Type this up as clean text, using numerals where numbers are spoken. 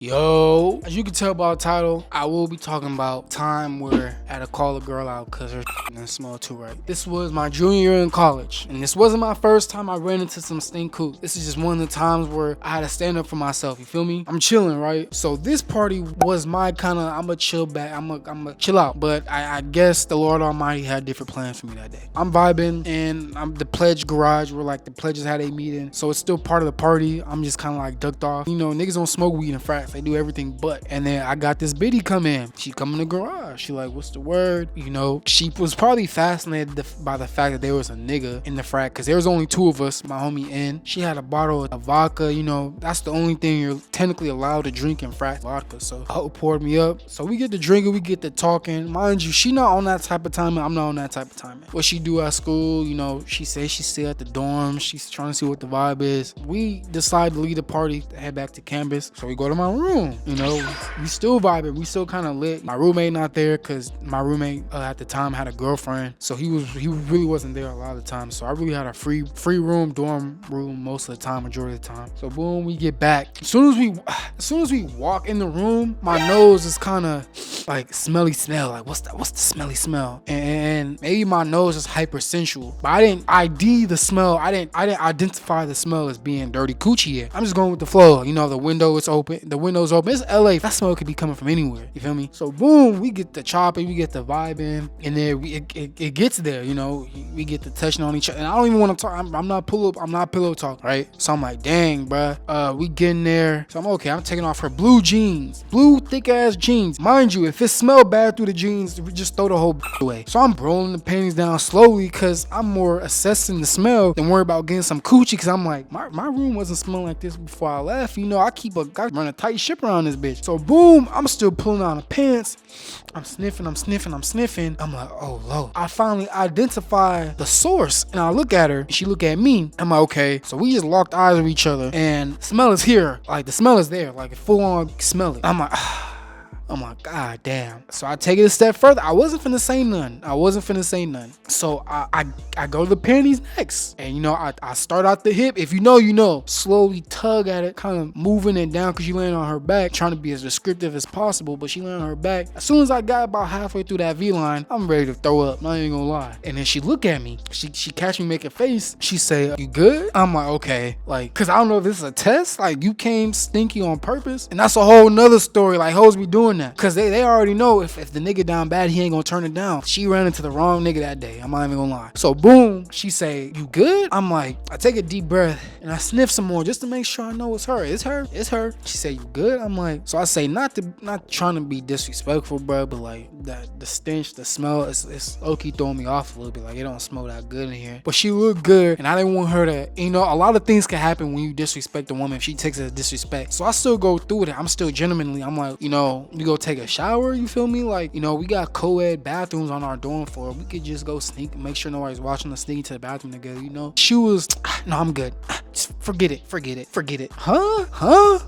Yo, as you can tell by the title, I will be talking about time where I had to call a girl out because her didn't smell too right. This was my junior year in college, and this wasn't my first time I ran into some stink coot. This is just one of the times where I had to stand up for myself, you feel me? I'm chilling, right? So this party was my kind of, I'm a chill back, I'm a chill out, but I guess the Lord Almighty had different plans for me that day. I'm vibing, and I'm the pledge garage where like the pledges had a meeting, so it's still part of the party. I'm just kind of like ducked off. You know, niggas don't smoke weed in frats. They do everything but. And then I got this biddy come in. She come in the garage. She like, what's the word? You know, she was probably fascinated by the fact that there was a nigga in the frat because there was only two of us, my homie N. She had a bottle of vodka. You know, that's the only thing you're technically allowed to drink in frat, vodka. So Ho poured me up. So we get to drinking, we get to talking. Mind you, she not on that type of timing. I'm not on that type of timing. What she do at school, you know, she says she's still at the dorm. She's trying to see what the vibe is. We decide to leave the party, head back to campus. So we go to my room. You know, we still vibing. We still kind of lit. My roommate not there because my roommate at the time had a girlfriend. So he really wasn't there a lot of the time. So I really had a free room, dorm room most of the time, majority of the time. So boom, we get back. As soon as we walk in the room, my nose is kind of like smelly smell. Like what's the smelly smell? And maybe my nose is hypersensual. But I didn't ID the smell. I didn't identify the smell as being dirty coochie yet. I'm just going with the flow. You know, the window is open. The window's open. It's LA. That smell could be coming from anywhere. You feel me? So boom, we get the chopping, we get the vibing, and then it gets there. You know, we get the touching on each other. And I don't even want to talk. I'm not pillow talk, right? So I'm like, dang, bruh. We getting there. So I'm okay. I'm taking off her blue jeans, blue thick ass jeans. Mind you, if it smelled bad through the jeans, we just throw the whole away. So I'm rolling the panties down slowly because I'm more assessing the smell than worry about getting some coochie. Because I'm like, my room wasn't smelling like this before I left. You know, I run a tight ship around this bitch. So boom, I'm still pulling out the pants. I'm sniffing. I'm like, oh, Lord. I finally identify the source and I look at her and she look at me. I'm like, okay. So we just locked eyes with each other and smell is here. Like the smell is there. Like full on smell it. I'm like, God damn. So I take it a step further. I wasn't finna say nothing. So I go to the panties next. And you know, I start out the hip. If you know, you know. Slowly tug at it, kind of moving it down because she laying on her back, trying to be as descriptive as possible, but she laying on her back. As soon as I got about halfway through that V-line, I'm ready to throw up. Not even gonna lie. And then she look at me. She catch me make a face. She say, you good? I'm like, okay. Like, cause I don't know if this is a test. Like, you came stinky on purpose. And that's a whole nother story. Like, hoes be doing that. Cause they already know if the nigga down bad, he ain't gonna turn it down. She ran into the wrong nigga that day. I'm not even gonna lie. So boom, she say, you good? I'm like, I take a deep breath and I sniff some more just to make sure I know it's her. It's her. She say, you good? I'm like, so I say, not trying to be disrespectful, bro, but like the stench, the smell, it's low-key throwing me off a little bit. Like, it don't smell that good in here. But she looked good and I didn't want her to, you know, a lot of things can happen when you disrespect a woman if she takes it as disrespect. So I still go through it. I'm still genuinely, I'm like, you know, we go take a shower, you feel me? Like, you know, we got co-ed bathrooms on our dorm floor. We could just go sneak, make sure nobody's watching us sneak to the bathroom together, you know? She was, no, I'm good. Just forget it. Huh?